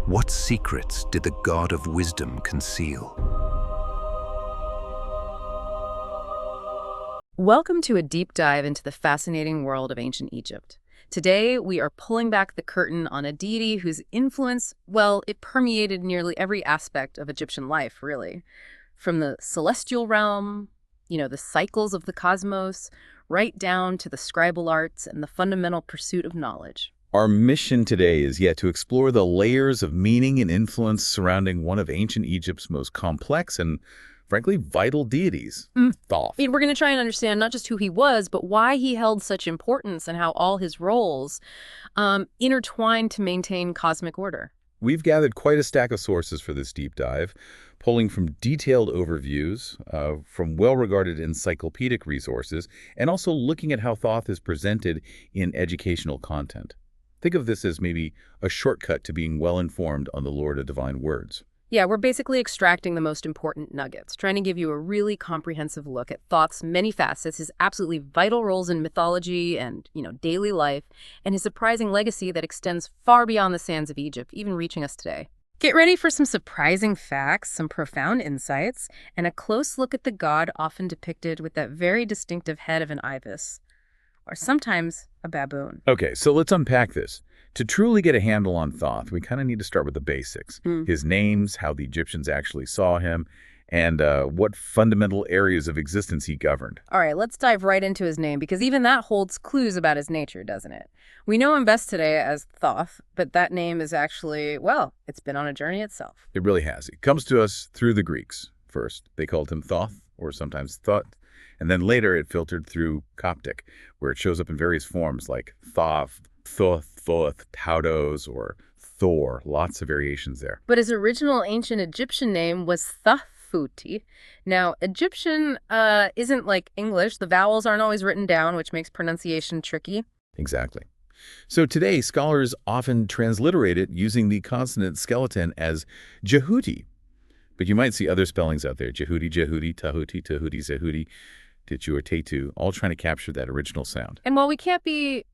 What secrets did the god of wisdom conceal? Welcome to a deep dive into the fascinating world of ancient Egypt. Today, we are pulling back the curtain on a deity whose influence, well, it permeated nearly every aspect of Egyptian life, really. From the celestial realm, the cycles of the cosmos, right down to the scribal arts and the fundamental pursuit of knowledge. Our mission today is yet to explore the layers of meaning and influence surrounding one of ancient Egypt's most complex and, frankly, vital deities, Thoth. We're going to try and understand not just who he was, but why he held such importance and how all his roles intertwined to maintain cosmic order. We've gathered quite a stack of sources for this deep dive, pulling from detailed overviews, from well-regarded encyclopedic resources, and also looking at how Thoth is presented in educational content. Think of this as maybe a shortcut to being well-informed on the Lord of Divine Words. Yeah, we're basically extracting the most important nuggets, trying to give you a really comprehensive look at Thoth's many facets, his absolutely vital roles in mythology and, daily life, and his surprising legacy that extends far beyond the sands of Egypt, even reaching us today. Get ready for some surprising facts, some profound insights, and a close look at the god often depicted with that very distinctive head of an ibis, or sometimes a baboon. Okay, so let's unpack this. To truly get a handle on Thoth, we kind of need to start with the basics. His names, how the Egyptians actually saw him, and what fundamental areas of existence he governed. All right, let's dive right into his name, because even that holds clues about his nature, doesn't it? We know him best today as Thoth, but that name is actually, well, it's been on a journey itself. It really has. It comes to us through the Greeks. First, they called him Thoth, or sometimes Thoth, and then later it filtered through Coptic, where it shows up in various forms like Thoth, Thoth, Taudos, or Thor. Lots of variations there. But his original ancient Egyptian name was Thuthuti. Now, Egyptian isn't like English. The vowels aren't always written down, which makes pronunciation tricky. Exactly. So today, scholars often transliterate it using the consonant skeleton as Jehuti. But you might see other spellings out there, Jehuti, Tahuti, Zehudi, Titu, or Tetu, all trying to capture that original sound. And while we can't be,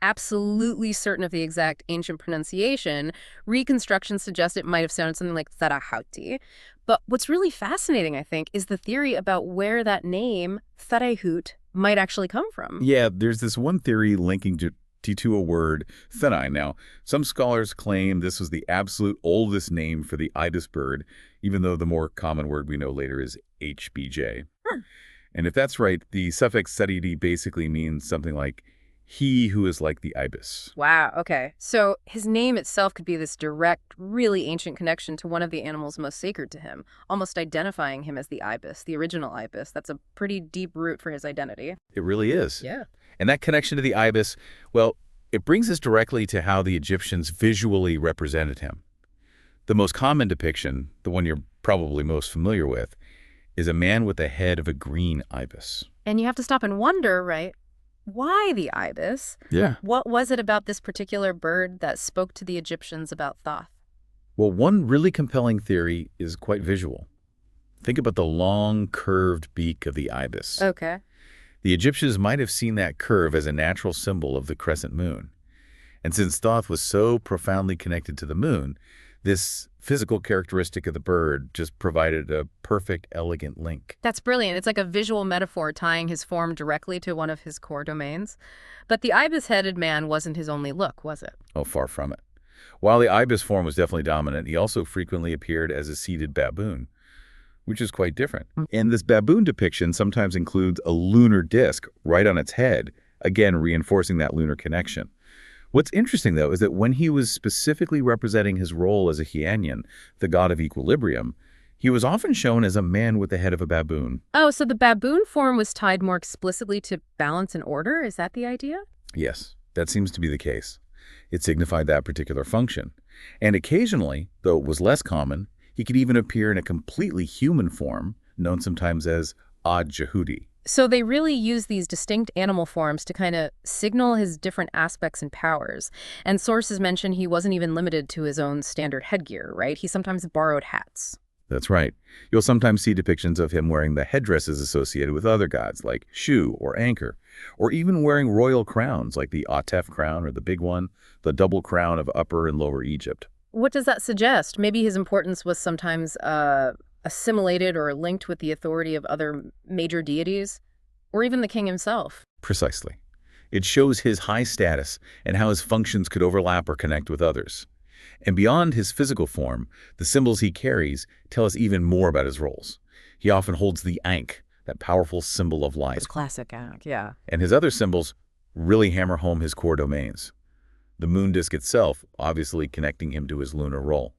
absolutely certain of the exact ancient pronunciation, reconstruction suggests it might have sounded something like Tharahauti. But what's really fascinating, I think, is the theory about where that name, Tharahut, might actually come from. Yeah, there's this one theory linking to a word, Thanai. Now, some scholars claim this was the absolute oldest name for the ibis bird, even though the more common word we know later is HBJ. And if that's right, the suffix saridi basically means something like he who is like the ibis. Wow, okay. So his name itself could be this direct, really ancient connection to one of the animals most sacred to him, almost identifying him as the ibis, the original ibis. That's a pretty deep root for his identity. It really is. Yeah. And that connection to the ibis, well, it brings us directly to how the Egyptians visually represented him. The most common depiction, the one you're probably most familiar with, is a man with the head of a green ibis. And you have to stop and wonder, right? Why the ibis? Yeah. What was it about this particular bird that spoke to the Egyptians about Thoth? Well, one really compelling theory is quite visual. Think about the long, curved beak of the ibis. Okay. The Egyptians might have seen that curve as a natural symbol of the crescent moon. And since Thoth was so profoundly connected to the moon, this physical characteristic of the bird just provided a perfect, elegant link. That's brilliant. It's like a visual metaphor tying his form directly to one of his core domains. But the ibis-headed man wasn't his only look, was it? Oh, far from it. While the ibis form was definitely dominant, he also frequently appeared as a seated baboon, which is quite different. And this baboon depiction sometimes includes a lunar disk right on its head, again reinforcing that lunar connection. What's interesting, though, is that when he was specifically representing his role as a Hyanian, the god of equilibrium, he was often shown as a man with the head of a baboon. Oh, so the baboon form was tied more explicitly to balance and order? Is that the idea? Yes, that seems to be the case. It signified that particular function. And occasionally, though it was less common, he could even appear in a completely human form, known sometimes as Ad Jehudi. So they really use these distinct animal forms to kind of signal his different aspects and powers. And sources mention he wasn't even limited to his own standard headgear, right? He sometimes borrowed hats. That's right. You'll sometimes see depictions of him wearing the headdresses associated with other gods, like Shu or Anchor, or even wearing royal crowns like the Atef crown or the big one, the double crown of Upper and Lower Egypt. What does that suggest? Maybe his importance was sometimes assimilated or linked with the authority of other major deities, or even the king himself. Precisely. It shows his high status and how his functions could overlap or connect with others. And beyond his physical form, the symbols he carries tell us even more about his roles. He often holds the Ankh, that powerful symbol of light. It's classic Ankh, yeah. And his other symbols really hammer home his core domains. The moon disk itself, obviously connecting him to his lunar role.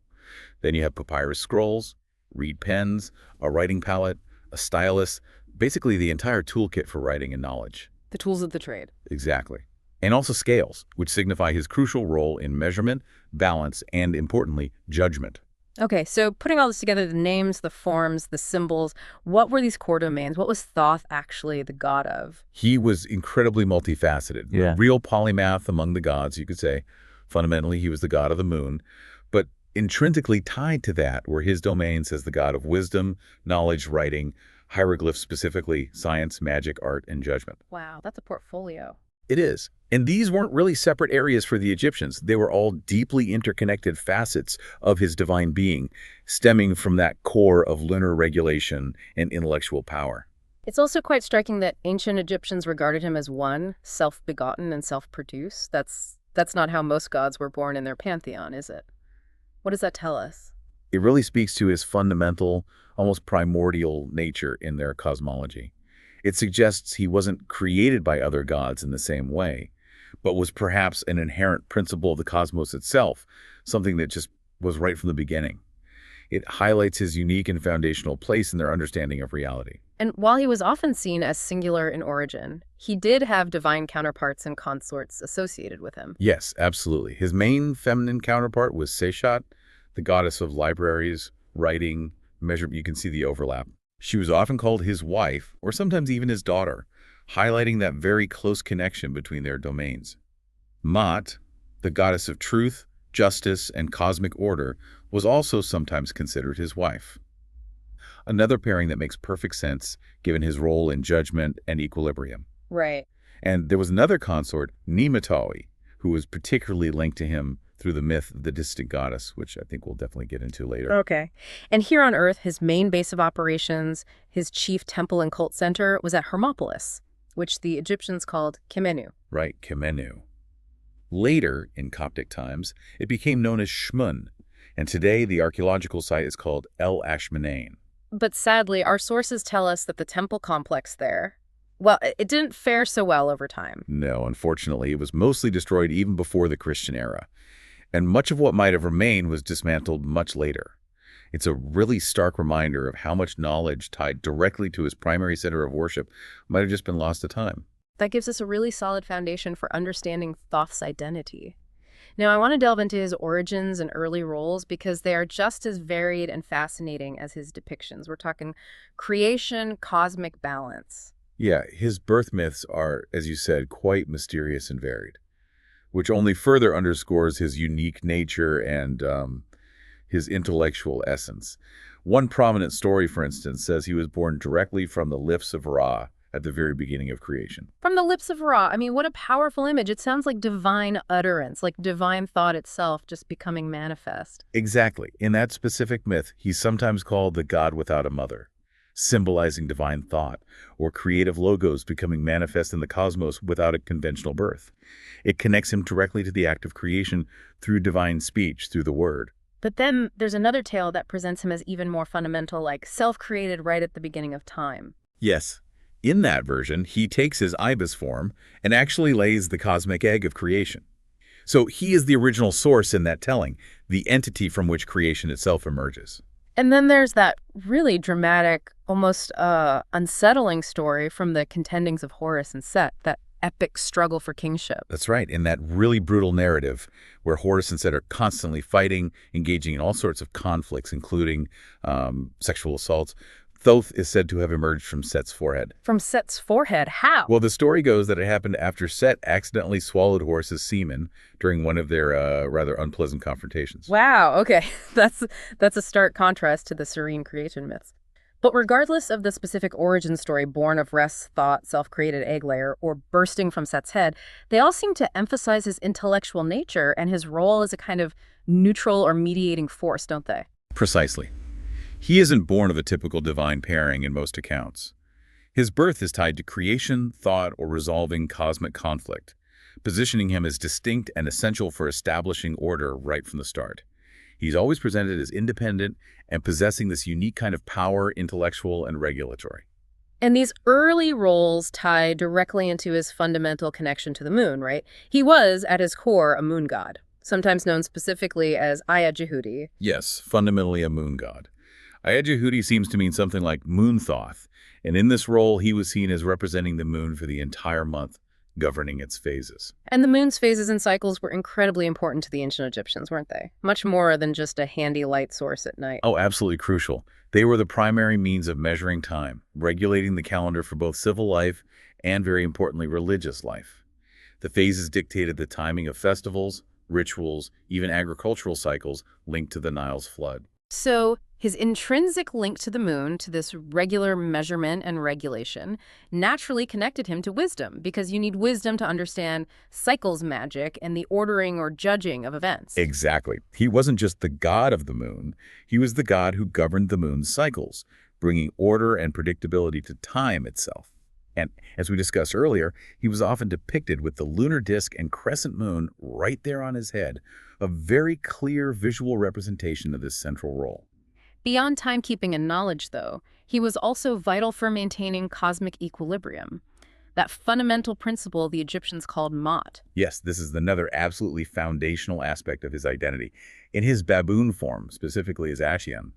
Then you have papyrus scrolls, reed pens, a writing palette, a stylus, basically the entire toolkit for writing and knowledge. The tools of the trade. Exactly. And also scales, which signify his crucial role in measurement, balance, and importantly, judgment. Okay, so putting all this together, the names, the forms, the symbols, what were these core domains? What was Thoth actually the god of? He was incredibly multifaceted. Yeah. Real polymath among the gods, you could say. Fundamentally, he was the god of the moon. But intrinsically tied to that were his domains as the god of wisdom, knowledge, writing, hieroglyphs specifically, science, magic, art, and judgment. Wow, that's a portfolio. It is. And these weren't really separate areas for the Egyptians. They were all deeply interconnected facets of his divine being, stemming from that core of lunar regulation and intellectual power. It's also quite striking that ancient Egyptians regarded him as one, self-begotten and self-produced. That's not how most gods were born in their pantheon, is it? What does that tell us? It really speaks to his fundamental, almost primordial nature in their cosmology. It suggests he wasn't created by other gods in the same way, but was perhaps an inherent principle of the cosmos itself, something that just was right from the beginning. It highlights his unique and foundational place in their understanding of reality. And while he was often seen as singular in origin, he did have divine counterparts and consorts associated with him. Yes, absolutely. His main feminine counterpart was Seshat, the goddess of libraries, writing, measurement. You can see the overlap. She was often called his wife, or sometimes even his daughter, highlighting that very close connection between their domains. Maat, the goddess of truth, justice, and cosmic order, was also sometimes considered his wife. Another pairing that makes perfect sense given his role in judgment and equilibrium. Right. And there was another consort, Nematawi, who was particularly linked to him through the myth of the distant goddess, which I think we'll definitely get into later. Okay. And here on Earth, his main base of operations, his chief temple and cult center, was at Hermopolis, which the Egyptians called Khemenu. Right, Khemenu. Later, in Coptic times, it became known as Shmun, and today the archaeological site is called El Ashmanain. But sadly, our sources tell us that the temple complex there, well, it didn't fare so well over time. No, unfortunately, it was mostly destroyed even before the Christian era, and much of what might have remained was dismantled much later. It's a really stark reminder of how much knowledge tied directly to his primary center of worship might have just been lost to time. That gives us a really solid foundation for understanding Thoth's identity. Now, I want to delve into his origins and early roles because they are just as varied and fascinating as his depictions. We're talking creation, cosmic balance. Yeah, his birth myths are, as you said, quite mysterious and varied, which only further underscores his unique nature and his intellectual essence. One prominent story, for instance, says he was born directly from the lips of Ra at the very beginning of creation. From the lips of Ra, I mean, what a powerful image. It sounds like divine utterance, like divine thought itself just becoming manifest. Exactly. In that specific myth, he's sometimes called the god without a mother, symbolizing divine thought or creative logos becoming manifest in the cosmos without a conventional birth. It connects him directly to the act of creation through divine speech, through the word. But then there's another tale that presents him as even more fundamental, like self-created right at the beginning of time. Yes. In that version, he takes his ibis form and actually lays the cosmic egg of creation. So he is the original source in that telling, the entity from which creation itself emerges. And then there's that really dramatic, almost unsettling story from the contendings of Horus and Set, that epic struggle for kingship. That's right, in that really brutal narrative where Horus and Set are constantly fighting, engaging in all sorts of conflicts, including sexual assaults. Thoth is said to have emerged from Set's forehead. From Set's forehead? How? Well, the story goes that it happened after Set accidentally swallowed Horus's semen during one of their rather unpleasant confrontations. Wow, okay. That's a stark contrast to the serene creation myths. But regardless of the specific origin story born of Rest's thought, self-created egg layer, or bursting from Set's head, they all seem to emphasize his intellectual nature and his role as a kind of neutral or mediating force, don't they? Precisely. He isn't born of a typical divine pairing in most accounts. His birth is tied to creation, thought, or resolving cosmic conflict, positioning him as distinct and essential for establishing order right from the start. He's always presented as independent and possessing this unique kind of power, intellectual and regulatory. And these early roles tie directly into his fundamental connection to the moon, right? He was, at his core, a moon god, sometimes known specifically as Aya Jehudi. Yes, fundamentally a moon god. Aya Jehudi seems to mean something like moon Thoth, and in this role he was seen as representing the moon for the entire month, governing its phases. And the moon's phases and cycles were incredibly important to the ancient Egyptians, weren't they? Much more than just a handy light source at night. Oh, absolutely crucial. They were the primary means of measuring time, regulating the calendar for both civil life and, very importantly, religious life. The phases dictated the timing of festivals, rituals, even agricultural cycles linked to the Nile's flood. So his intrinsic link to the moon, to this regular measurement and regulation, naturally connected him to wisdom, because you need wisdom to understand cycles magic and the ordering or judging of events. Exactly. He wasn't just the god of the moon, he was the god who governed the moon's cycles, bringing order and predictability to time itself. And as we discussed earlier, he was often depicted with the lunar disk and crescent moon right there on his head, a very clear visual representation of this central role. Beyond timekeeping and knowledge, though, he was also vital for maintaining cosmic equilibrium, that fundamental principle the Egyptians called Ma'at. Yes, this is another absolutely foundational aspect of his identity. In his baboon form, specifically as Ashian,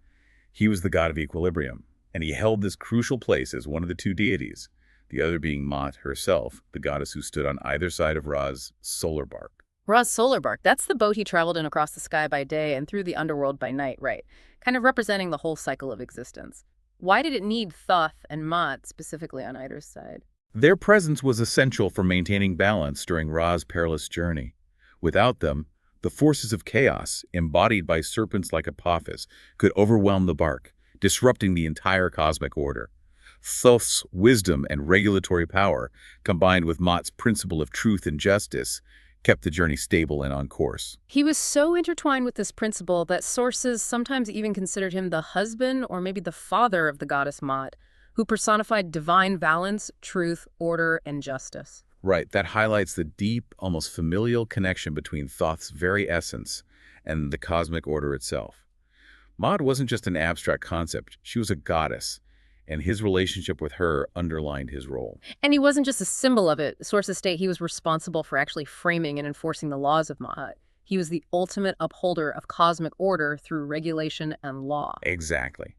he was the god of equilibrium, and he held this crucial place as one of the two deities, the other being Ma'at herself, the goddess who stood on either side of Ra's solar bark. Ra's solar bark, that's the boat he traveled in across the sky by day and through the underworld by night, right? Kind of representing the whole cycle of existence. Why did it need Thoth and Ma'at specifically on either side? Their presence was essential for maintaining balance during Ra's perilous journey. Without them, the forces of chaos, embodied by serpents like Apophis, could overwhelm the bark, disrupting the entire cosmic order. Thoth's wisdom and regulatory power, combined with Ma'at's principle of truth and justice, kept the journey stable and on course. He was so intertwined with this principle that sources sometimes even considered him the husband or maybe the father of the goddess Ma'at, who personified divine balance, truth, order, and justice. Right, that highlights the deep, almost familial connection between Thoth's very essence and the cosmic order itself. Ma'at wasn't just an abstract concept, she was a goddess, and his relationship with her underlined his role. And he wasn't just a symbol of it. Sources state he was responsible for actually framing and enforcing the laws of Ma'at. He was the ultimate upholder of cosmic order through regulation and law. Exactly.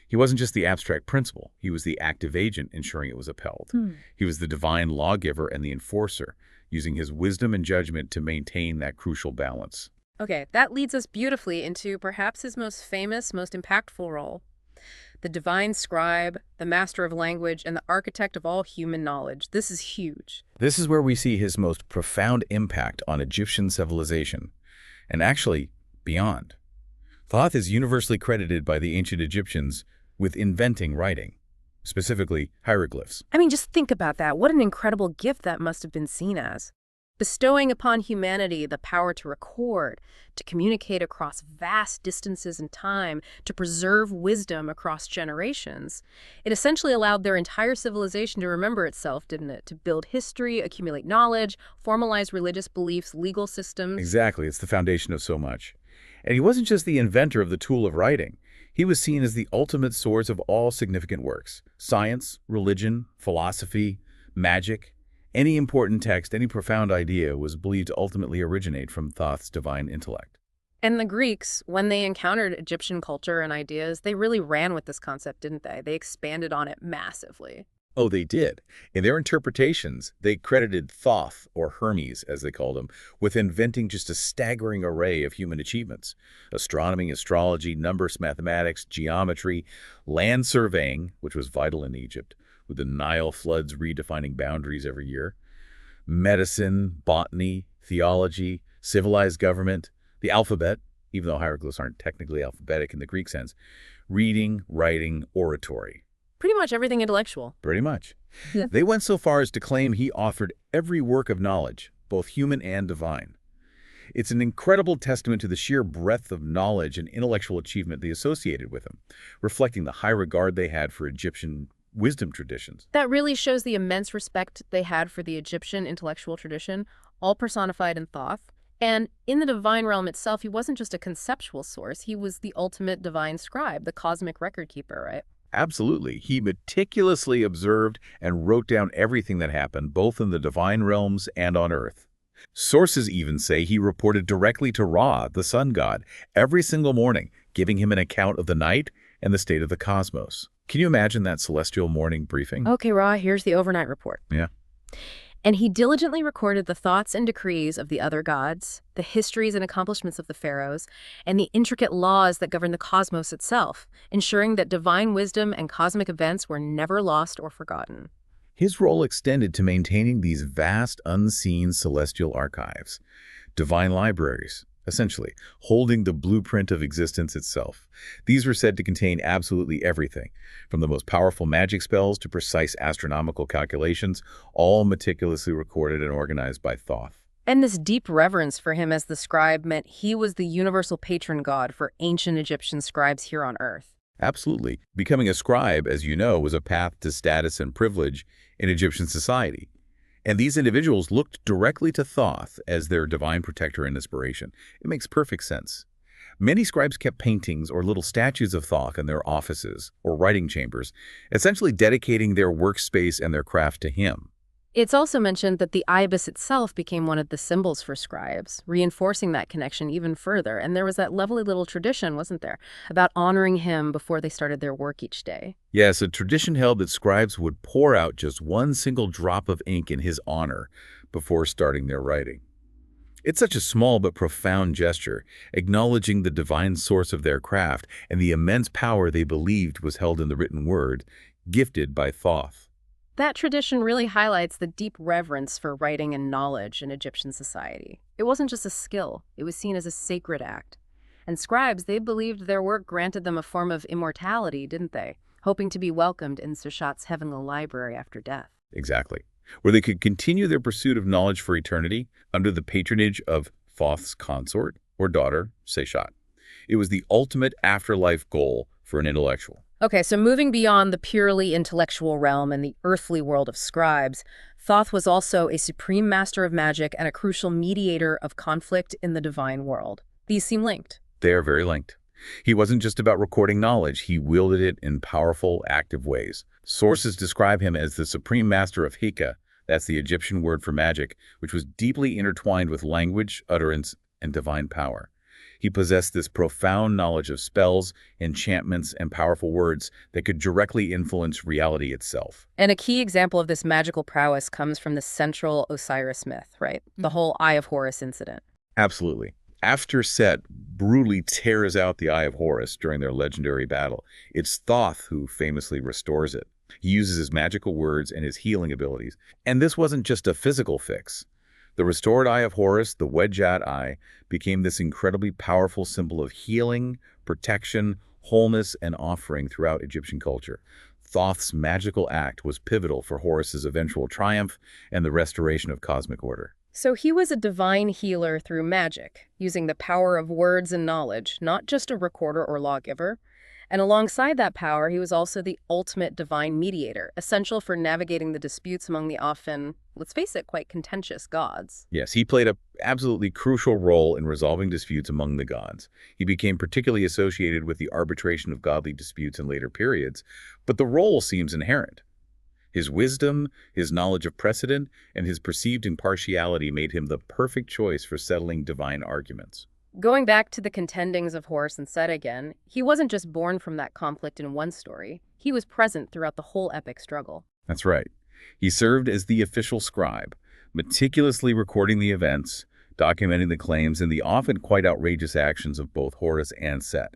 He wasn't just the abstract principle, he was the active agent ensuring it was upheld. He was the divine lawgiver and the enforcer, using his wisdom and judgment to maintain that crucial balance. Okay, that leads us beautifully into perhaps his most famous, most impactful role. The divine scribe, the master of language, and the architect of all human knowledge. This is huge. This is where we see his most profound impact on Egyptian civilization, and actually beyond. Thoth is universally credited by the ancient Egyptians with inventing writing, specifically hieroglyphs. I mean, just think about that. What an incredible gift that must have been seen as. Bestowing upon humanity the power to record, to communicate across vast distances in time, to preserve wisdom across generations. It essentially allowed their entire civilization to remember itself, didn't it? To build history, accumulate knowledge, formalize religious beliefs, legal systems. Exactly, it's the foundation of so much. And he wasn't just the inventor of the tool of writing. He was seen as the ultimate source of all significant works: science, religion, philosophy, magic. Any important text, any profound idea was believed to ultimately originate from Thoth's divine intellect. And the Greeks, when they encountered Egyptian culture and ideas, they really ran with this concept, didn't they? They expanded on it massively. Oh, they did. In their interpretations, they credited Thoth, or Hermes as they called him, with inventing just a staggering array of human achievements: astronomy, astrology, numbers, mathematics, geometry, land surveying, which was vital in Egypt, with the Nile floods redefining boundaries every year, medicine, botany, theology, civilized government, the alphabet, even though hieroglyphs aren't technically alphabetic in the Greek sense. Reading, writing, oratory. Pretty much everything intellectual. Pretty much. Yeah. They went so far as to claim he authored every work of knowledge, both human and divine. It's an incredible testament to the sheer breadth of knowledge and intellectual achievement they associated with him, reflecting the high regard they had for Egyptian wisdom traditions. That really shows the immense respect they had for the Egyptian intellectual tradition, all personified in Thoth. And in the divine realm itself, he wasn't just a conceptual source, he was the ultimate divine scribe, the cosmic record keeper, right? Absolutely. He meticulously observed and wrote down everything that happened, both in the divine realms and on Earth. Sources even say he reported directly to Ra, the sun god, every single morning, giving him an account of the night and the state of the cosmos. Can you imagine that celestial morning briefing? Okay, Ra, here's the overnight report. Yeah. And he diligently recorded the thoughts and decrees of the other gods, the histories and accomplishments of the pharaohs, and the intricate laws that govern the cosmos itself, ensuring that divine wisdom and cosmic events were never lost or forgotten. His role extended to maintaining these vast, unseen celestial archives, divine libraries, essentially, holding the blueprint of existence itself. These were said to contain absolutely everything, from the most powerful magic spells to precise astronomical calculations, all meticulously recorded and organized by Thoth. And this deep reverence for him as the scribe meant he was the universal patron god for ancient Egyptian scribes here on Earth. Absolutely. Becoming a scribe, as you know, was a path to status and privilege in Egyptian society. And these individuals looked directly to Thoth as their divine protector and inspiration. It makes perfect sense. Many scribes kept paintings or little statues of Thoth in their offices or writing chambers, essentially dedicating their workspace and their craft to him. It's also mentioned that the ibis itself became one of the symbols for scribes, reinforcing that connection even further. And there was that lovely little tradition, wasn't there, about honoring him before they started their work each day. Yes, a tradition held that scribes would pour out just one single drop of ink in his honor before starting their writing. It's such a small but profound gesture, acknowledging the divine source of their craft and the immense power they believed was held in the written word, gifted by Thoth. That tradition really highlights the deep reverence for writing and knowledge in Egyptian society. It wasn't just a skill, it was seen as a sacred act. And scribes, they believed their work granted them a form of immortality, didn't they? Hoping to be welcomed in Seshat's heavenly library after death. Exactly. Where they could continue their pursuit of knowledge for eternity under the patronage of Thoth's consort or daughter, Seshat. It was the ultimate afterlife goal for an intellectual. Okay, so moving beyond the purely intellectual realm and the earthly world of scribes, Thoth was also a supreme master of magic and a crucial mediator of conflict in the divine world. These seem linked. They are very linked. He wasn't just about recording knowledge, he wielded it in powerful, active ways. Sources describe him as the supreme master of Hika, that's the Egyptian word for magic, which was deeply intertwined with language, utterance, and divine power. He possessed this profound knowledge of spells, enchantments, and powerful words that could directly influence reality itself. And a key example of this magical prowess comes from the central Osiris myth, right? The whole Eye of Horus incident. Absolutely. After Set brutally tears out the Eye of Horus during their legendary battle, it's Thoth who famously restores it. He uses his magical words and his healing abilities. And this wasn't just a physical fix. The restored Eye of Horus, the Wedjat Eye, became this incredibly powerful symbol of healing, protection, wholeness, and offering throughout Egyptian culture. Thoth's magical act was pivotal for Horus's eventual triumph and the restoration of cosmic order. So he was a divine healer through magic, using the power of words and knowledge, not just a recorder or lawgiver. And alongside that power, he was also the ultimate divine mediator, essential for navigating the disputes among the often, let's face it, quite contentious gods. Yes, he played an absolutely crucial role in resolving disputes among the gods. He became particularly associated with the arbitration of godly disputes in later periods, but the role seems inherent. His wisdom, his knowledge of precedent, and his perceived impartiality made him the perfect choice for settling divine arguments. Going back to the contendings of Horus and Set again, he wasn't just born from that conflict in one story. He was present throughout the whole epic struggle. That's right. He served as the official scribe, meticulously recording the events, documenting the claims, and the often quite outrageous actions of both Horus and Set.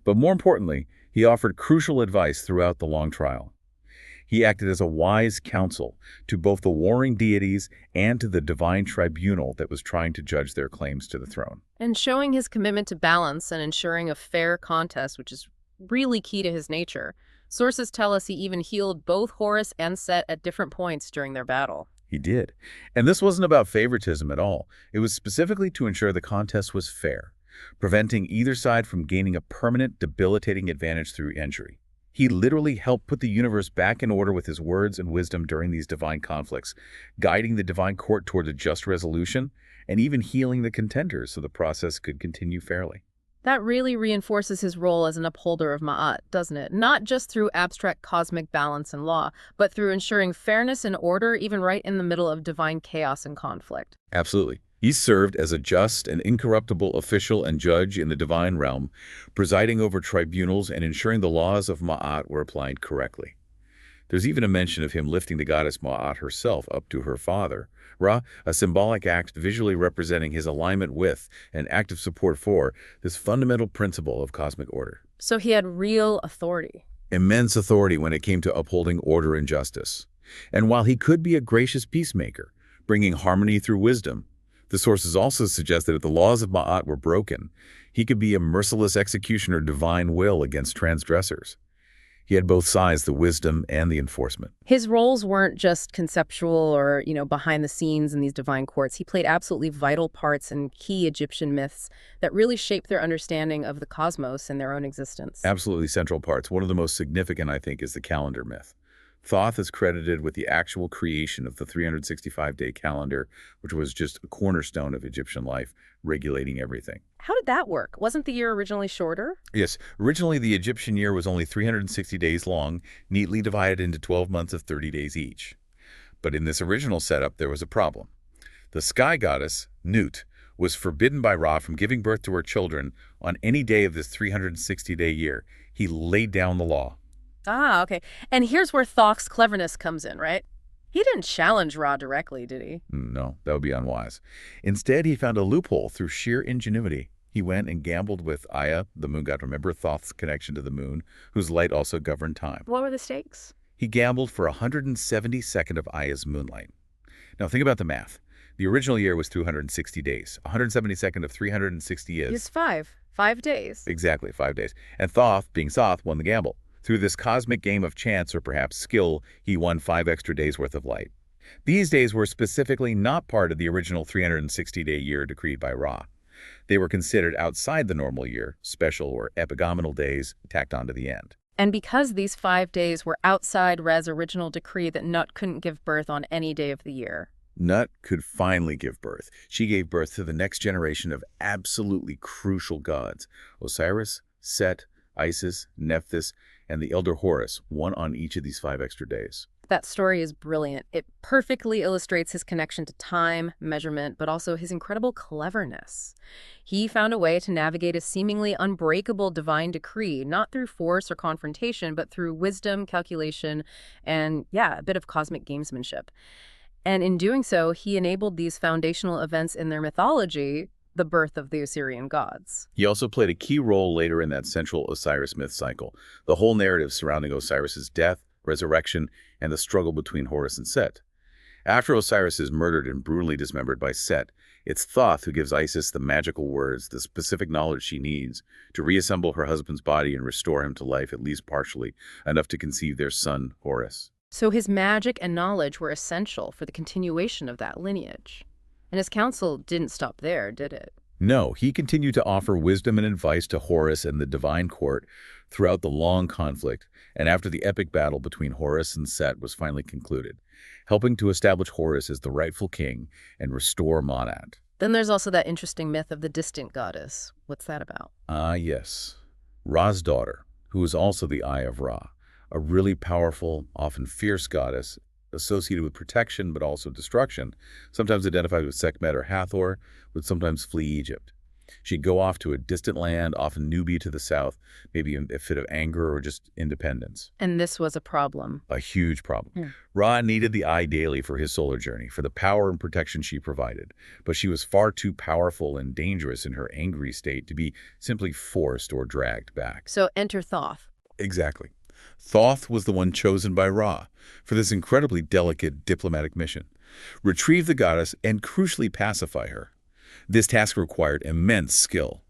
But more importantly, he offered crucial advice throughout the long trial. He acted as a wise counsel to both the warring deities and to the divine tribunal that was trying to judge their claims to the throne. And showing his commitment to balance and ensuring a fair contest, which is really key to his nature. Sources tell us he even healed both Horus and Set at different points during their battle. He did. And this wasn't about favoritism at all. It was specifically to ensure the contest was fair, preventing either side from gaining a permanent, debilitating advantage through injury. He literally helped put the universe back in order with his words and wisdom during these divine conflicts, guiding the divine court toward a just resolution, and even healing the contenders so the process could continue fairly. That really reinforces his role as an upholder of Ma'at, doesn't it? Not just through abstract cosmic balance and law, but through ensuring fairness and order even right in the middle of divine chaos and conflict. Absolutely. He served as a just and incorruptible official and judge in the divine realm, presiding over tribunals and ensuring the laws of Ma'at were applied correctly. There's even a mention of him lifting the goddess Ma'at herself up to her father, Ra, a symbolic act visually representing his alignment with and active support for this fundamental principle of cosmic order. So he had real authority. Immense authority when it came to upholding order and justice. And while he could be a gracious peacemaker, bringing harmony through wisdom, the sources also suggest that if the laws of Ma'at were broken, he could be a merciless executioner of divine will against transgressors. He had both sides, the wisdom and the enforcement. His roles weren't just conceptual or, behind the scenes in these divine courts. He played absolutely vital parts in key Egyptian myths that really shaped their understanding of the cosmos and their own existence. Absolutely central parts. One of the most significant, I think, is the calendar myth. Thoth is credited with the actual creation of the 365-day calendar, which was just a cornerstone of Egyptian life, regulating everything. How did that work? Wasn't the year originally shorter? Yes, originally the Egyptian year was only 360 days long, neatly divided into 12 months of 30 days each. But in this original setup, there was a problem. The sky goddess, Nut, was forbidden by Ra from giving birth to her children on any day of this 360-day year. He laid down the law. Ah, okay. And here's where Thoth's cleverness comes in, right? He didn't challenge Ra directly, did he? No, that would be unwise. Instead, he found a loophole through sheer ingenuity. He went and gambled with Aya, the moon god. Remember Thoth's connection to the moon, whose light also governed time. What were the stakes? He gambled for 172nd of Aya's moonlight. Now think about the math. The original year was 260 days. 172nd of 360 is... It's 5 days. Exactly, 5 days. And Thoth, being Thoth, won the gamble. Through this cosmic game of chance or perhaps skill, he won 5 extra days worth of light. These days were specifically not part of the original 360-day year decreed by Ra. They were considered outside the normal year, special or epigomenal days tacked onto the end. And because these 5 days were outside Ra's original decree that Nut couldn't give birth on any day of the year. Nut could finally give birth. She gave birth to the next generation of absolutely crucial gods: Osiris, Set, Isis, Nephthys, and the elder Horus, one on each of these 5 extra days. That story is brilliant. It perfectly illustrates his connection to time, measurement, but also his incredible cleverness. He found a way to navigate a seemingly unbreakable divine decree, not through force or confrontation, but through wisdom, calculation, and, a bit of cosmic gamesmanship. And in doing so, he enabled these foundational events in their mythology, the birth of the Assyrian gods. He also played a key role later in that central Osiris myth cycle, the whole narrative surrounding Osiris's death, resurrection, and the struggle between Horus and Set. After Osiris is murdered and brutally dismembered by Set, it's Thoth who gives Isis the magical words, the specific knowledge she needs to reassemble her husband's body and restore him to life, at least partially, enough to conceive their son, Horus. So his magic and knowledge were essential for the continuation of that lineage. And his counsel didn't stop there, did it? No, he continued to offer wisdom and advice to Horus and the divine court throughout the long conflict, and after the epic battle between Horus and Set was finally concluded, helping to establish Horus as the rightful king and restore Ma'at. Then there's also that interesting myth of the distant goddess. What's that about? Yes. Ra's daughter, who is also the Eye of Ra, a really powerful, often fierce goddess associated with protection but also destruction, sometimes identified with Sekhmet or Hathor, would sometimes flee Egypt. She'd go off to a distant land, often Nubia to the south, maybe in a fit of anger or just independence. And this was a problem. A huge problem. Ra needed the Eye daily for his solar journey, for the power and protection she provided, but she was far too powerful and dangerous in her angry state to be simply forced or dragged back. So enter Thoth. Exactly. Thoth was the one chosen by Ra for this incredibly delicate diplomatic mission. Retrieve the goddess and crucially pacify her. This task required immense skill,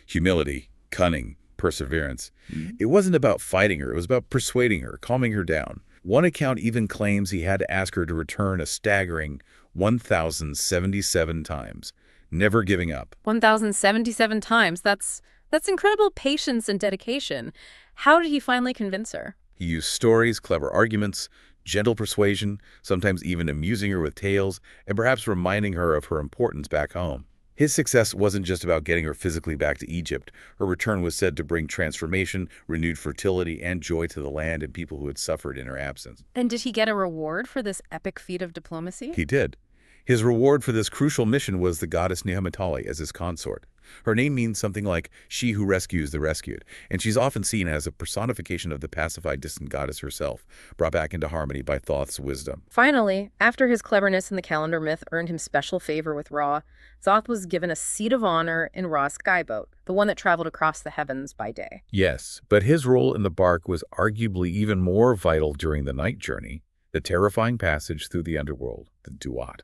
humility, cunning, perseverance. It wasn't about fighting her, it was about persuading her, calming her down. One account even claims he had to ask her to return a staggering 1,077 times, never giving up. 1,077 times. That's incredible patience and dedication. How did he finally convince her? He used stories, clever arguments, gentle persuasion, sometimes even amusing her with tales, and perhaps reminding her of her importance back home. His success wasn't just about getting her physically back to Egypt. Her return was said to bring transformation, renewed fertility, and joy to the land and people who had suffered in her absence. And did he get a reward for this epic feat of diplomacy? He did. His reward for this crucial mission was the goddess Nehemetali as his consort. Her name means something like she who rescues the rescued, and she's often seen as a personification of the pacified distant goddess herself, brought back into harmony by Thoth's wisdom. Finally, after his cleverness in the calendar myth earned him special favor with Ra, Thoth was given a seat of honor in Ra's skyboat, the one that traveled across the heavens by day. Yes, but his role in the bark was arguably even more vital during the night journey, the terrifying passage through the underworld, the Duat.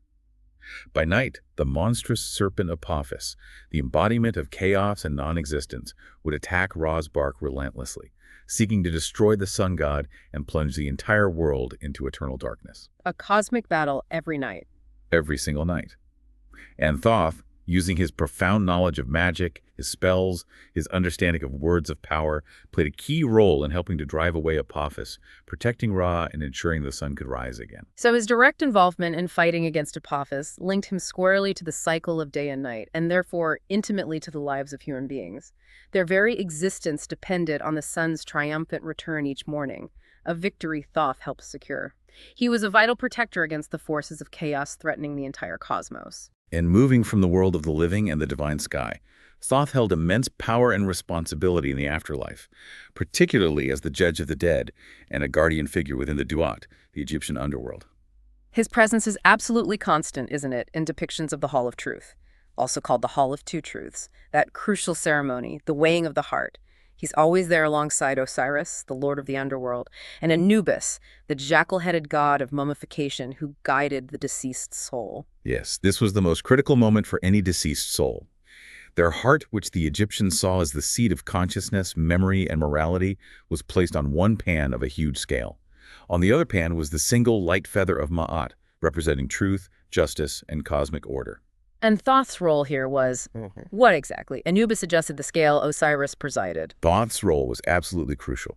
By night, the monstrous serpent Apophis, the embodiment of chaos and non-existence, would attack Ra's bark relentlessly, seeking to destroy the sun god and plunge the entire world into eternal darkness. A cosmic battle every night. Every single night. And Thoth, using his profound knowledge of magic, his spells, his understanding of words of power, played a key role in helping to drive away Apophis, protecting Ra and ensuring the sun could rise again. So his direct involvement in fighting against Apophis linked him squarely to the cycle of day and night, and therefore intimately to the lives of human beings. Their very existence depended on the sun's triumphant return each morning, a victory Thoth helped secure. He was a vital protector against the forces of chaos threatening the entire cosmos. And moving from the world of the living and the divine sky, Thoth held immense power and responsibility in the afterlife, particularly as the judge of the dead and a guardian figure within the Duat, the Egyptian underworld. His presence is absolutely constant, isn't it, in depictions of the Hall of Truth, also called the Hall of Two Truths, that crucial ceremony, the weighing of the heart. He's always there alongside Osiris, the lord of the underworld, and Anubis, the jackal-headed god of mummification who guided the deceased soul. Yes, this was the most critical moment for any deceased soul. Their heart, which the Egyptians saw as the seat of consciousness, memory, and morality, was placed on one pan of a huge scale. On the other pan was the single light feather of Ma'at, representing truth, justice, and cosmic order. And Thoth's role here was, what exactly? Anubis adjusted the scale, Osiris presided. Thoth's role was absolutely crucial.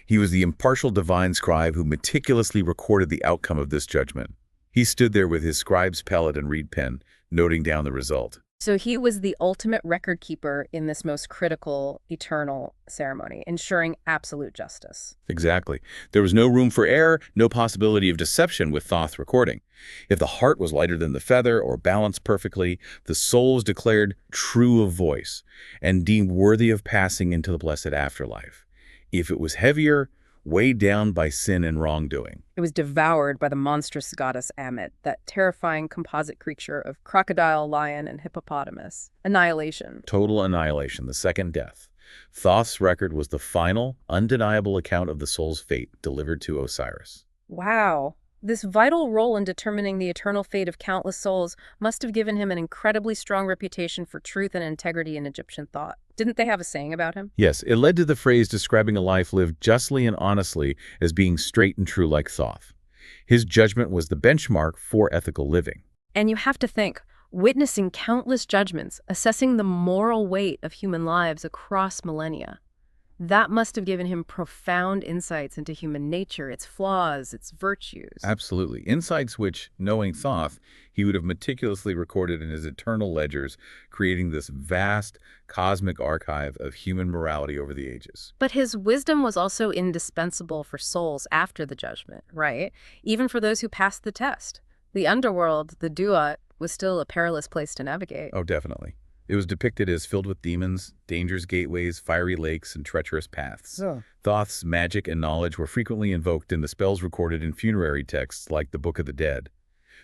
He was the impartial divine scribe who meticulously recorded the outcome of this judgment. He stood there with his scribe's palette and reed pen, noting down the result. So he was the ultimate record keeper in this most critical, eternal ceremony, ensuring absolute justice. Exactly. There was no room for error, no possibility of deception with Thoth recording. If the heart was lighter than the feather or balanced perfectly, the soul was declared true of voice and deemed worthy of passing into the blessed afterlife. If it was heavier, weighed down by sin and wrongdoing, It was devoured by the monstrous goddess Ammit, that terrifying composite creature of crocodile, lion, and hippopotamus. Annihilation. total annihilation, the second death. Thoth's record was the final, undeniable account of the soul's fate delivered to Osiris. Wow. This vital role in determining the eternal fate of countless souls must have given him an incredibly strong reputation for truth and integrity in Egyptian thought. Didn't they have a saying about him? Yes, it led to the phrase describing a life lived justly and honestly as being straight and true like Thoth. His judgment was the benchmark for ethical living. And you have to think, witnessing countless judgments, assessing the moral weight of human lives across millennia. That must have given him profound insights into human nature, its flaws, its virtues. Absolutely. Insights which, knowing Thoth, he would have meticulously recorded in his eternal ledgers, creating this vast cosmic archive of human morality over the ages. But his wisdom was also indispensable for souls after the judgment, right? Even for those who passed the test. The underworld, the Duat, was still a perilous place to navigate. Oh, definitely. It was depicted as filled with demons, dangerous gateways, fiery lakes, and treacherous paths. Yeah. Thoth's magic and knowledge were frequently invoked in the spells recorded in funerary texts like the Book of the Dead.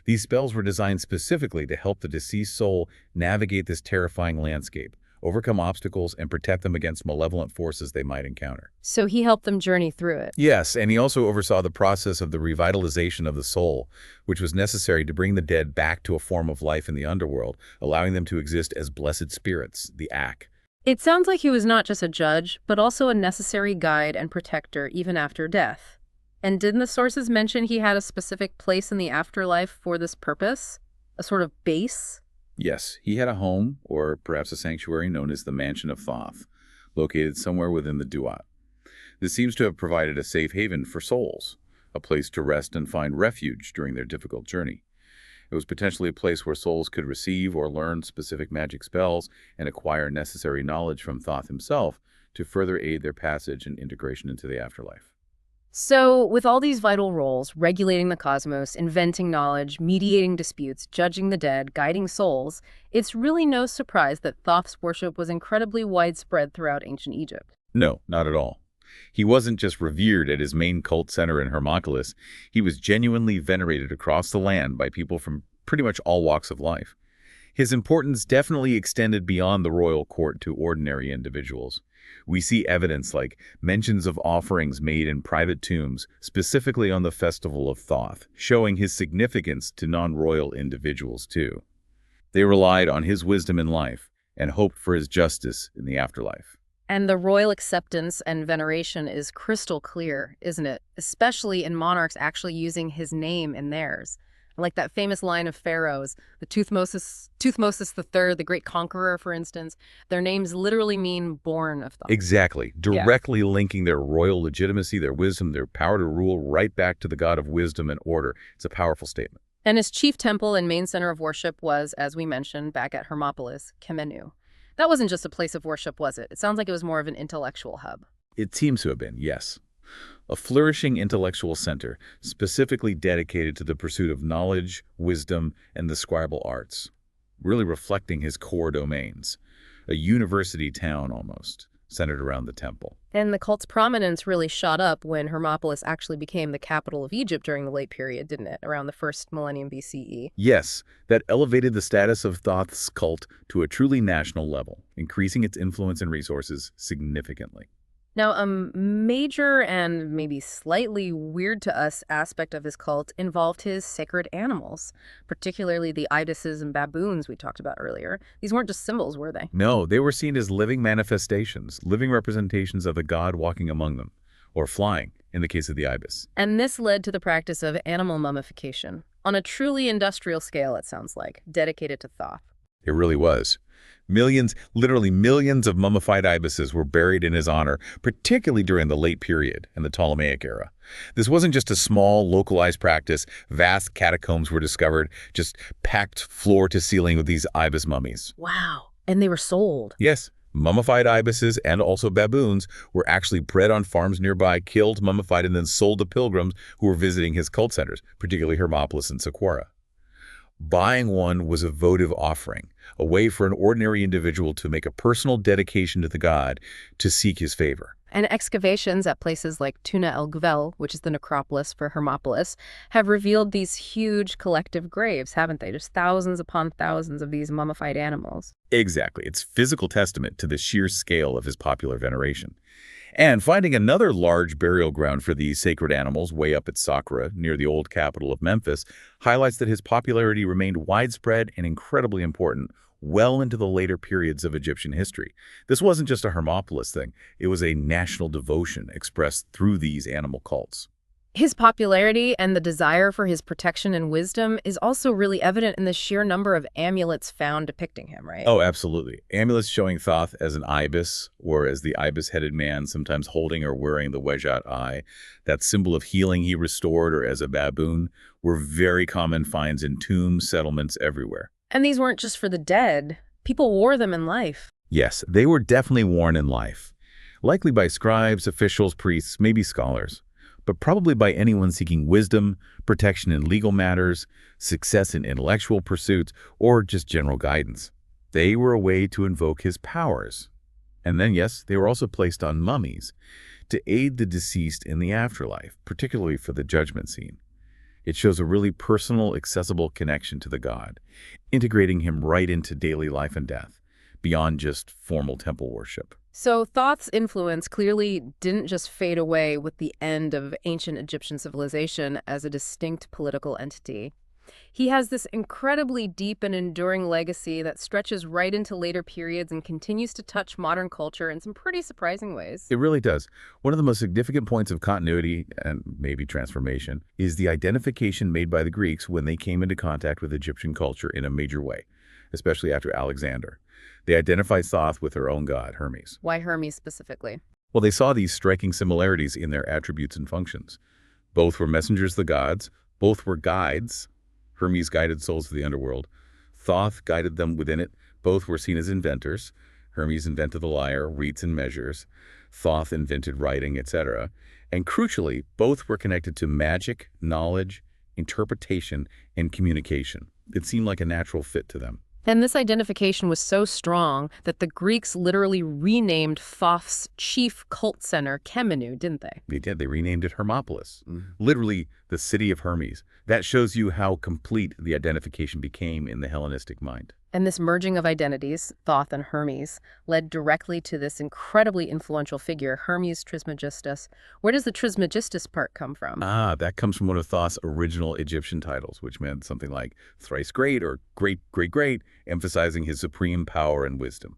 These spells were designed specifically to help the deceased soul navigate this terrifying landscape, overcome obstacles, and protect them against malevolent forces they might encounter. So he helped them journey through it. Yes, and he also oversaw the process of the revitalization of the soul, which was necessary to bring the dead back to a form of life in the underworld, allowing them to exist as blessed spirits, the Ak. It sounds like he was not just a judge, but also a necessary guide and protector even after death. And didn't the sources mention he had a specific place in the afterlife for this purpose? A sort of base? Yes, he had a home, or perhaps a sanctuary known as the Mansion of Thoth, located somewhere within the Duat. This seems to have provided a safe haven for souls, a place to rest and find refuge during their difficult journey. It was potentially a place where souls could receive or learn specific magic spells and acquire necessary knowledge from Thoth himself to further aid their passage and integration into the afterlife. So, with all these vital roles, regulating the cosmos, inventing knowledge, mediating disputes, judging the dead, guiding souls, it's really no surprise that Thoth's worship was incredibly widespread throughout ancient Egypt. No, not at all. He wasn't just revered at his main cult center in Hermopolis, he was genuinely venerated across the land by people from pretty much all walks of life. His importance definitely extended beyond the royal court to ordinary individuals. We see evidence like mentions of offerings made in private tombs, specifically on the festival of Thoth, showing his significance to non-royal individuals too. They relied on his wisdom in life and hoped for his justice in the afterlife. And the royal acceptance and veneration is crystal clear, isn't it? Especially in monarchs actually using his name in theirs. Like that famous line of pharaohs, the Thutmose III, the great conqueror, for instance, their names literally mean born of Thoth. Exactly. Directly linking their royal legitimacy, their wisdom, their power to rule right back to the god of wisdom and order. It's a powerful statement. And his chief temple and main center of worship was, as we mentioned, back at Hermopolis, Khemenu. That wasn't just a place of worship, was it? It sounds like it was more of an intellectual hub. It seems to have been, yes. A flourishing intellectual center, specifically dedicated to the pursuit of knowledge, wisdom, and the scribal arts, really reflecting his core domains. A university town, almost, centered around the temple. And the cult's prominence really shot up when Hermopolis actually became the capital of Egypt during the late period, didn't it? Around the first millennium BCE. Yes, that elevated the status of Thoth's cult to a truly national level, increasing its influence and resources significantly. Now, a major and maybe slightly weird to us aspect of his cult involved his sacred animals, particularly the ibises and baboons we talked about earlier. These weren't just symbols, were they? No, they were seen as living manifestations, living representations of the god walking among them, or flying, in the case of the ibis. And this led to the practice of animal mummification, on a truly industrial scale, it sounds like, dedicated to Thoth. It really was. Millions, literally millions of mummified ibises were buried in his honor, particularly during the late period and the Ptolemaic era. This wasn't just a small, localized practice. Vast catacombs were discovered, just packed floor to ceiling with these ibis mummies. Wow. And they were sold. Yes, mummified ibises and also baboons were actually bred on farms nearby, killed, mummified, and then sold to pilgrims who were visiting his cult centers, particularly Hermopolis and Saqqara. Buying one was a votive offering, a way for an ordinary individual to make a personal dedication to the god to seek his favor. And excavations at places like Tuna el Gvel, which is the necropolis for Hermopolis, have revealed these huge collective graves, haven't they? Just thousands upon thousands of these mummified animals. Exactly. It's physical testament to the sheer scale of his popular veneration. And finding another large burial ground for these sacred animals way up at Saqqara, near the old capital of Memphis, highlights that his popularity remained widespread and incredibly important well into the later periods of Egyptian history. This wasn't just a Hermopolis thing. It was a national devotion expressed through these animal cults. His popularity and the desire for his protection and wisdom is also really evident in the sheer number of amulets found depicting him, right? Oh, absolutely. Amulets showing Thoth as an ibis, or as the ibis-headed man, sometimes holding or wearing the wedge-out eye, that symbol of healing he restored, or as a baboon, were very common finds in tombs, settlements everywhere. And these weren't just for the dead. People wore them in life. Yes, they were definitely worn in life. Likely by scribes, officials, priests, maybe scholars, but probably by anyone seeking wisdom, protection in legal matters, success in intellectual pursuits, or just general guidance. They were a way to invoke his powers. And then, yes, they were also placed on mummies to aid the deceased in the afterlife, particularly for the judgment scene. It shows a really personal, accessible connection to the god, integrating him right into daily life and death, beyond just formal temple worship. So Thoth's influence clearly didn't just fade away with the end of ancient Egyptian civilization as a distinct political entity. He has this incredibly deep and enduring legacy that stretches right into later periods and continues to touch modern culture in some pretty surprising ways. It really does. One of the most significant points of continuity, and maybe transformation, is the identification made by the Greeks when they came into contact with Egyptian culture in a major way, especially after Alexander. They identified Thoth with their own god, Hermes. Why Hermes specifically? Well, they saw these striking similarities in their attributes and functions. Both were messengers of the gods. Both were guides. Hermes guided souls to the underworld. Thoth guided them within it. Both were seen as inventors. Hermes invented the lyre, weights and measures. Thoth invented writing, etc. And crucially, both were connected to magic, knowledge, interpretation, and communication. It seemed like a natural fit to them. And this identification was so strong that the Greeks literally renamed Thoth's chief cult center Kemenu, didn't they? They did. They renamed it Hermopolis, literally the city of Hermes. That shows you how complete the identification became in the Hellenistic mind. And this merging of identities, Thoth and Hermes, led directly to this incredibly influential figure, Hermes Trismegistus. Where does the Trismegistus part come from? That comes from one of Thoth's original Egyptian titles, which meant something like thrice great or great, great, great, emphasizing his supreme power and wisdom.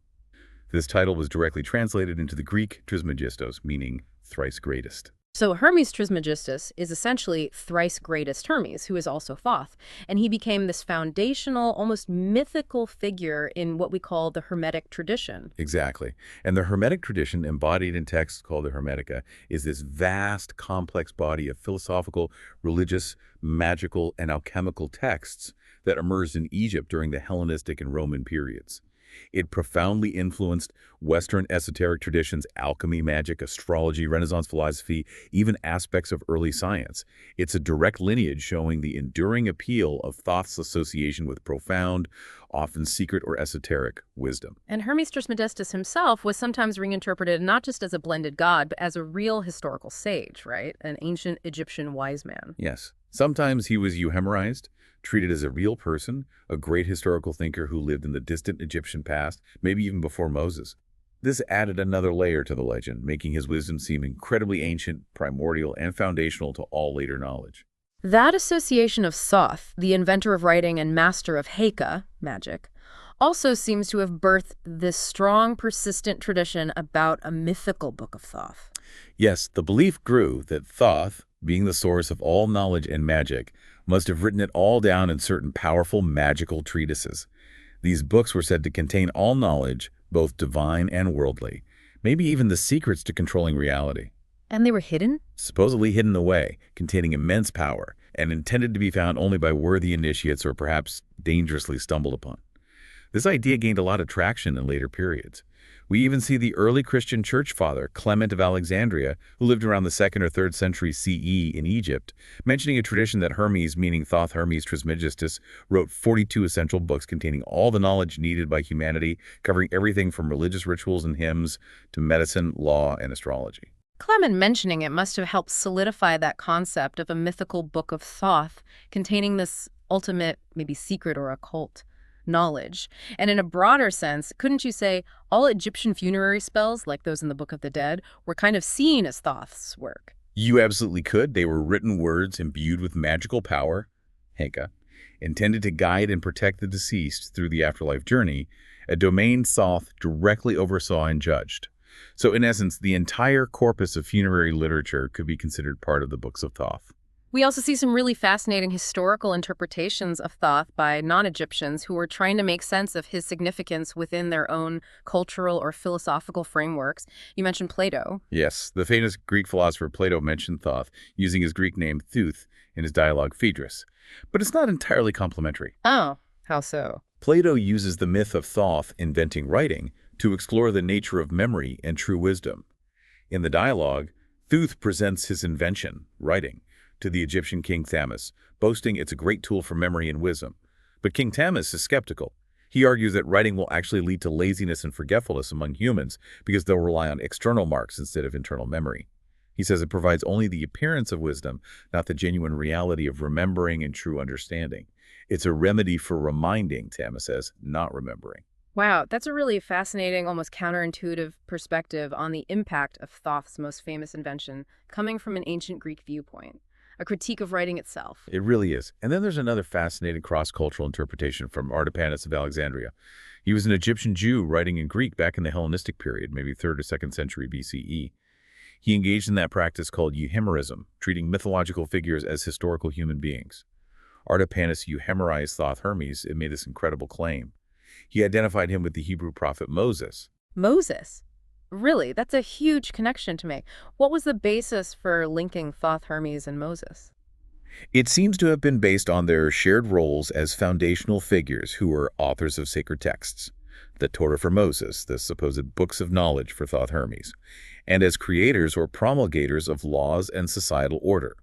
This title was directly translated into the Greek Trismegistos, meaning thrice greatest. So Hermes Trismegistus is essentially thrice greatest Hermes, who is also Thoth, and he became this foundational, almost mythical figure in what we call the Hermetic tradition. Exactly. And the Hermetic tradition, embodied in texts called the Hermetica, is this vast, complex body of philosophical, religious, magical, and alchemical texts that emerged in Egypt during the Hellenistic and Roman periods. It profoundly influenced Western esoteric traditions, alchemy, magic, astrology, Renaissance philosophy, even aspects of early science. It's a direct lineage showing the enduring appeal of Thoth's association with profound, often secret or esoteric, wisdom. And Hermes Trismegistus himself was sometimes reinterpreted not just as a blended god, but as a real historical sage, right? An ancient Egyptian wise man. Yes. Sometimes he was euhemerized, treated as a real person, a great historical thinker who lived in the distant Egyptian past, maybe even before Moses. This added another layer to the legend, making his wisdom seem incredibly ancient, primordial, and foundational to all later knowledge. That association of Thoth, the inventor of writing and master of Heka, magic, also seems to have birthed this strong, persistent tradition about a mythical book of Thoth. Yes, the belief grew that Thoth, being the source of all knowledge and magic, must have written it all down in certain powerful magical treatises. These books were said to contain all knowledge, both divine and worldly, maybe even the secrets to controlling reality. And they were hidden? Supposedly hidden away, containing immense power, and intended to be found only by worthy initiates or perhaps dangerously stumbled upon. This idea gained a lot of traction in later periods. We even see the early Christian church father, Clement of Alexandria, who lived around the 2nd or 3rd century CE in Egypt, mentioning a tradition that Hermes, meaning Thoth Hermes Trismegistus, wrote 42 essential books containing all the knowledge needed by humanity, covering everything from religious rituals and hymns to medicine, law, and astrology. Clement mentioning it must have helped solidify that concept of a mythical book of Thoth containing this ultimate, maybe secret or occult knowledge. And in a broader sense, couldn't you say all Egyptian funerary spells, like those in the Book of the Dead, were kind of seen as Thoth's work? You absolutely could. They were written words imbued with magical power, Heka, intended to guide and protect the deceased through the afterlife journey, a domain Thoth directly oversaw and judged. So in essence, the entire corpus of funerary literature could be considered part of the books of Thoth. We also see some really fascinating historical interpretations of Thoth by non-Egyptians who were trying to make sense of his significance within their own cultural or philosophical frameworks. You mentioned Plato. Yes, the famous Greek philosopher Plato mentioned Thoth using his Greek name Thoth in his dialogue Phaedrus. But it's not entirely complimentary. Oh, how so? Plato uses the myth of Thoth inventing writing to explore the nature of memory and true wisdom. In the dialogue, Thoth presents his invention, writing, to the Egyptian king Thammus, boasting it's a great tool for memory and wisdom. But King Thammus is skeptical. He argues that writing will actually lead to laziness and forgetfulness among humans because they'll rely on external marks instead of internal memory. He says it provides only the appearance of wisdom, not the genuine reality of remembering and true understanding. It's a remedy for reminding, Thammus says, not remembering. Wow, that's a really fascinating, almost counterintuitive perspective on the impact of Thoth's most famous invention coming from an ancient Greek viewpoint, a critique of writing itself. It really is. And then there's another fascinating cross-cultural interpretation from Artapanus of Alexandria. He was an Egyptian Jew writing in Greek back in the Hellenistic period, maybe 3rd or 2nd century BCE. He engaged in that practice called euhemerism, treating mythological figures as historical human beings. Artapanus euhemerized Thoth Hermes and made this incredible claim. He identified him with the Hebrew prophet Moses. Moses? Really? That's a huge connection to make. What was the basis for linking Thoth, Hermes, and Moses? It seems to have been based on their shared roles as foundational figures who were authors of sacred texts, the Torah for Moses, the supposed books of knowledge for Thoth Hermes, and as creators or promulgators of laws and societal order.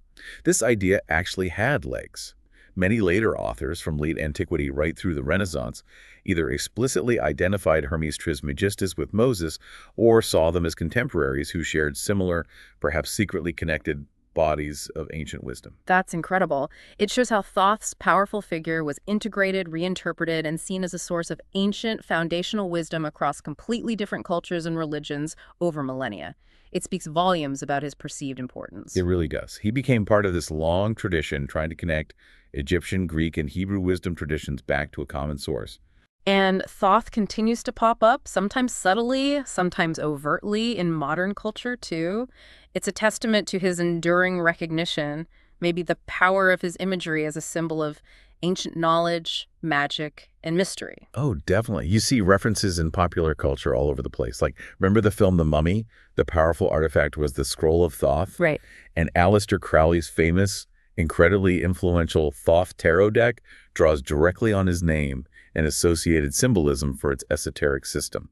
This idea actually had legs. Many later authors from late antiquity right through the Renaissance either explicitly identified Hermes Trismegistus with Moses or saw them as contemporaries who shared similar, perhaps secretly connected bodies of ancient wisdom. That's incredible. It shows how Thoth's powerful figure was integrated, reinterpreted, and seen as a source of ancient foundational wisdom across completely different cultures and religions over millennia. It speaks volumes about his perceived importance. It really does. He became part of this long tradition trying to connect Egyptian, Greek, and Hebrew wisdom traditions back to a common source. And Thoth continues to pop up, sometimes subtly, sometimes overtly, in modern culture, too. It's a testament to his enduring recognition, maybe the power of his imagery as a symbol of ancient knowledge, magic, and mystery. Oh, definitely. You see references in popular culture all over the place. Like, remember the film The Mummy? The powerful artifact was the Scroll of Thoth. Right. And Aleister Crowley's famous, incredibly influential Thoth tarot deck draws directly on his name and associated symbolism for its esoteric system.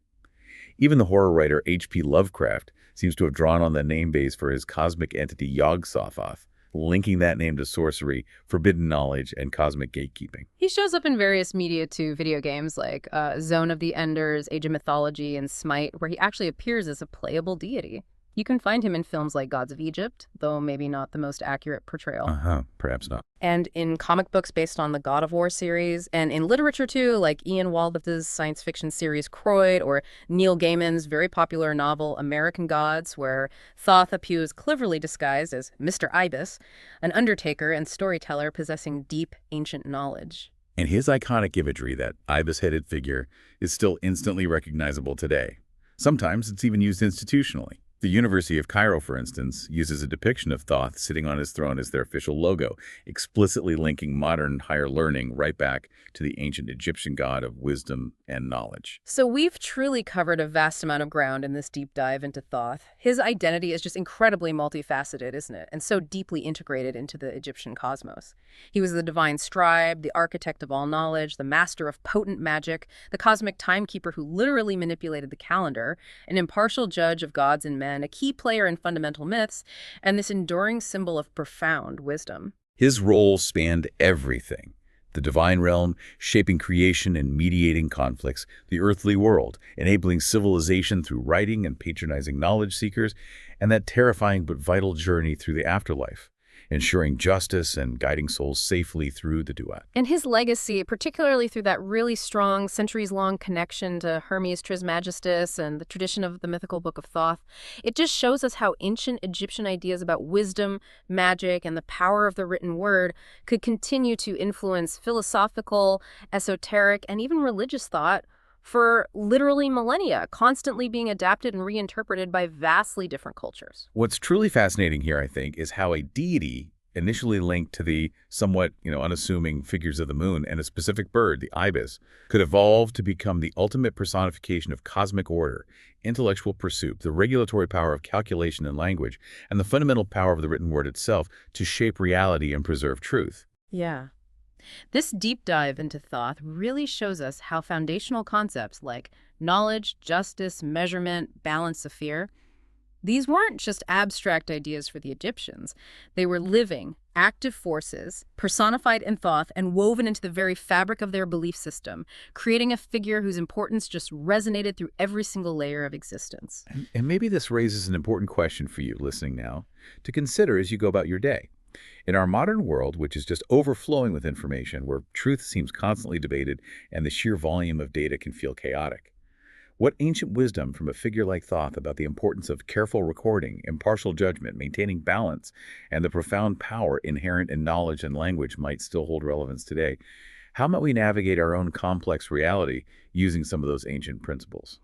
Even the horror writer H.P. Lovecraft seems to have drawn on the name base for his cosmic entity Yog-Sothoth, linking that name to sorcery, forbidden knowledge, and cosmic gatekeeping. He shows up in various media too, video games like Zone of the Enders, Age of Mythology, and Smite, where he actually appears as a playable deity. You can find him in films like Gods of Egypt, though maybe not the most accurate portrayal. Perhaps not. And in comic books based on the God of War series, and in literature too, like Ian Waldheim's science fiction series Croyd, or Neil Gaiman's very popular novel American Gods, where Thoth appears cleverly disguised as Mr. Ibis, an undertaker and storyteller possessing deep ancient knowledge. And his iconic imagery, that ibis-headed figure, is still instantly recognizable today. Sometimes it's even used institutionally. The University of Cairo, for instance, uses a depiction of Thoth sitting on his throne as their official logo, explicitly linking modern higher learning right back to the ancient Egyptian god of wisdom and knowledge. So we've truly covered a vast amount of ground in this deep dive into Thoth. His identity is just incredibly multifaceted, isn't it? And so deeply integrated into the Egyptian cosmos. He was the divine scribe, the architect of all knowledge, the master of potent magic, the cosmic timekeeper who literally manipulated the calendar, an impartial judge of gods and men, a key player in fundamental myths, and this enduring symbol of profound wisdom. His role spanned everything. The divine realm, shaping creation and mediating conflicts, the earthly world, enabling civilization through writing and patronizing knowledge seekers, and that terrifying but vital journey through the afterlife, ensuring justice and guiding souls safely through the duat. And his legacy, particularly through that really strong, centuries-long connection to Hermes Trismegistus and the tradition of the mythical Book of Thoth, it just shows us how ancient Egyptian ideas about wisdom, magic, and the power of the written word could continue to influence philosophical, esoteric, and even religious thought for literally millennia, constantly being adapted and reinterpreted by vastly different cultures. What's truly fascinating here, I think, is how a deity initially linked to the somewhat, unassuming figures of the moon and a specific bird, the ibis, could evolve to become the ultimate personification of cosmic order, intellectual pursuit, the regulatory power of calculation and language, and the fundamental power of the written word itself to shape reality and preserve truth. Yeah. This deep dive into Thoth really shows us how foundational concepts like knowledge, justice, measurement, balance of fear, these weren't just abstract ideas for the Egyptians. They were living, active forces, personified in Thoth and woven into the very fabric of their belief system, creating a figure whose importance just resonated through every single layer of existence. And maybe this raises an important question for you listening now to consider as you go about your day. In our modern world, which is just overflowing with information, where truth seems constantly debated and the sheer volume of data can feel chaotic, what ancient wisdom from a figure like Thoth about the importance of careful recording, impartial judgment, maintaining balance, and the profound power inherent in knowledge and language might still hold relevance today? How might we navigate our own complex reality using some of those ancient principles?